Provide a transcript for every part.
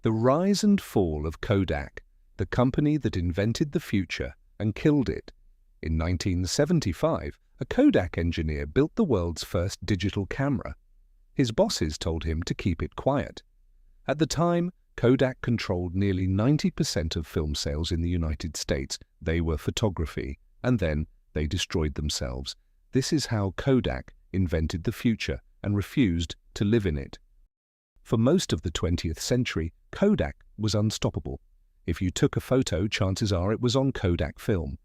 The rise and fall of Kodak, the company that invented the future and killed it. In 1975, a Kodak engineer built the world's first digital camera. His bosses told him to keep it quiet. At the time, Kodak controlled nearly 90% of film sales in the United States. They were photography, and then they destroyed themselves. This is how Kodak invented the future and refused to live in it. For most of the 20th century, Kodak was unstoppable. If you took a photo, chances are it was on Kodak film.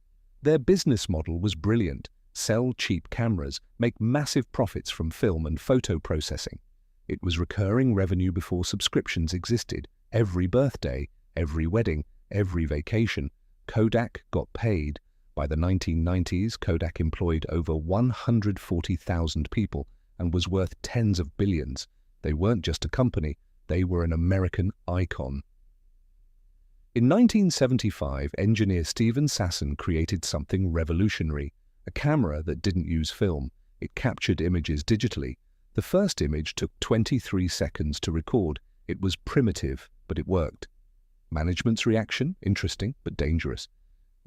Their business model was brilliant. Sell cheap cameras, make massive profits from film and photo processing. It was recurring revenue before subscriptions existed. Every birthday, every wedding, every vacation, Kodak got paid. By the 1990s, Kodak employed over 140,000 people and was worth tens of billions. They weren't just a company, they were an American icon. In 1975, engineer Steven Sasson created something revolutionary, a camera that didn't use film. It captured images digitally. The first image took 23 seconds to record. It was primitive, but it worked. Management's reaction? Interesting, but dangerous.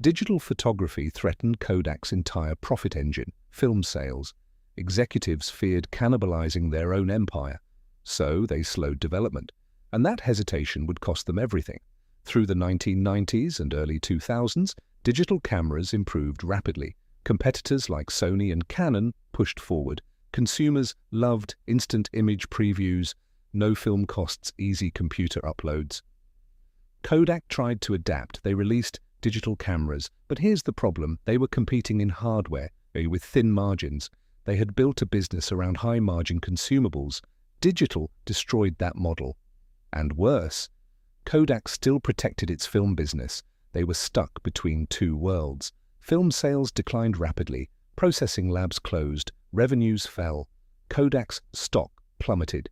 Digital photography threatened Kodak's entire profit engine, film sales. Executives feared cannibalizing their own empire, so they slowed development. And that hesitation would cost them everything. Through the 1990s and early 2000s, digital cameras improved rapidly. Competitors like Sony and Canon pushed forward. Consumers loved instant image previews, no film costs, easy computer uploads. Kodak tried to adapt. They released digital cameras, but here's the problem. They were competing in hardware, with thin margins. They had built a business around high-margin consumables. Digital destroyed that model. And worse, Kodak still protected its film business. They were stuck between two worlds. Film sales declined rapidly, processing labs closed, revenues fell. Kodak's stock plummeted.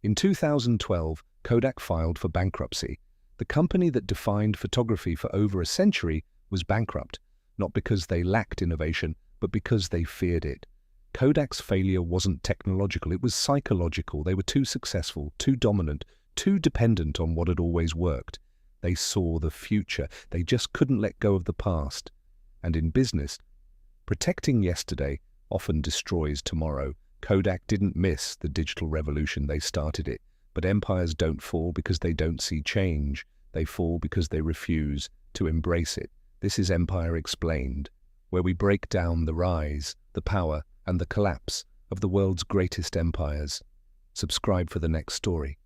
In 2012, Kodak filed for bankruptcy. The company that defined photography for over a century was bankrupt, not because they lacked innovation, but because they feared it. Kodak's failure wasn't technological, it was psychological. They were too successful, too dominant, too dependent on what had always worked. They saw the future. They just couldn't let go of the past. And in business, protecting yesterday often destroys tomorrow. Kodak didn't miss the digital revolution, they started it. But empires don't fall because they don't see change. They fall because they refuse to embrace it. This is Empire Explained, where we break down the rise, the power, and the collapse of the world's greatest empires. Subscribe for the next story.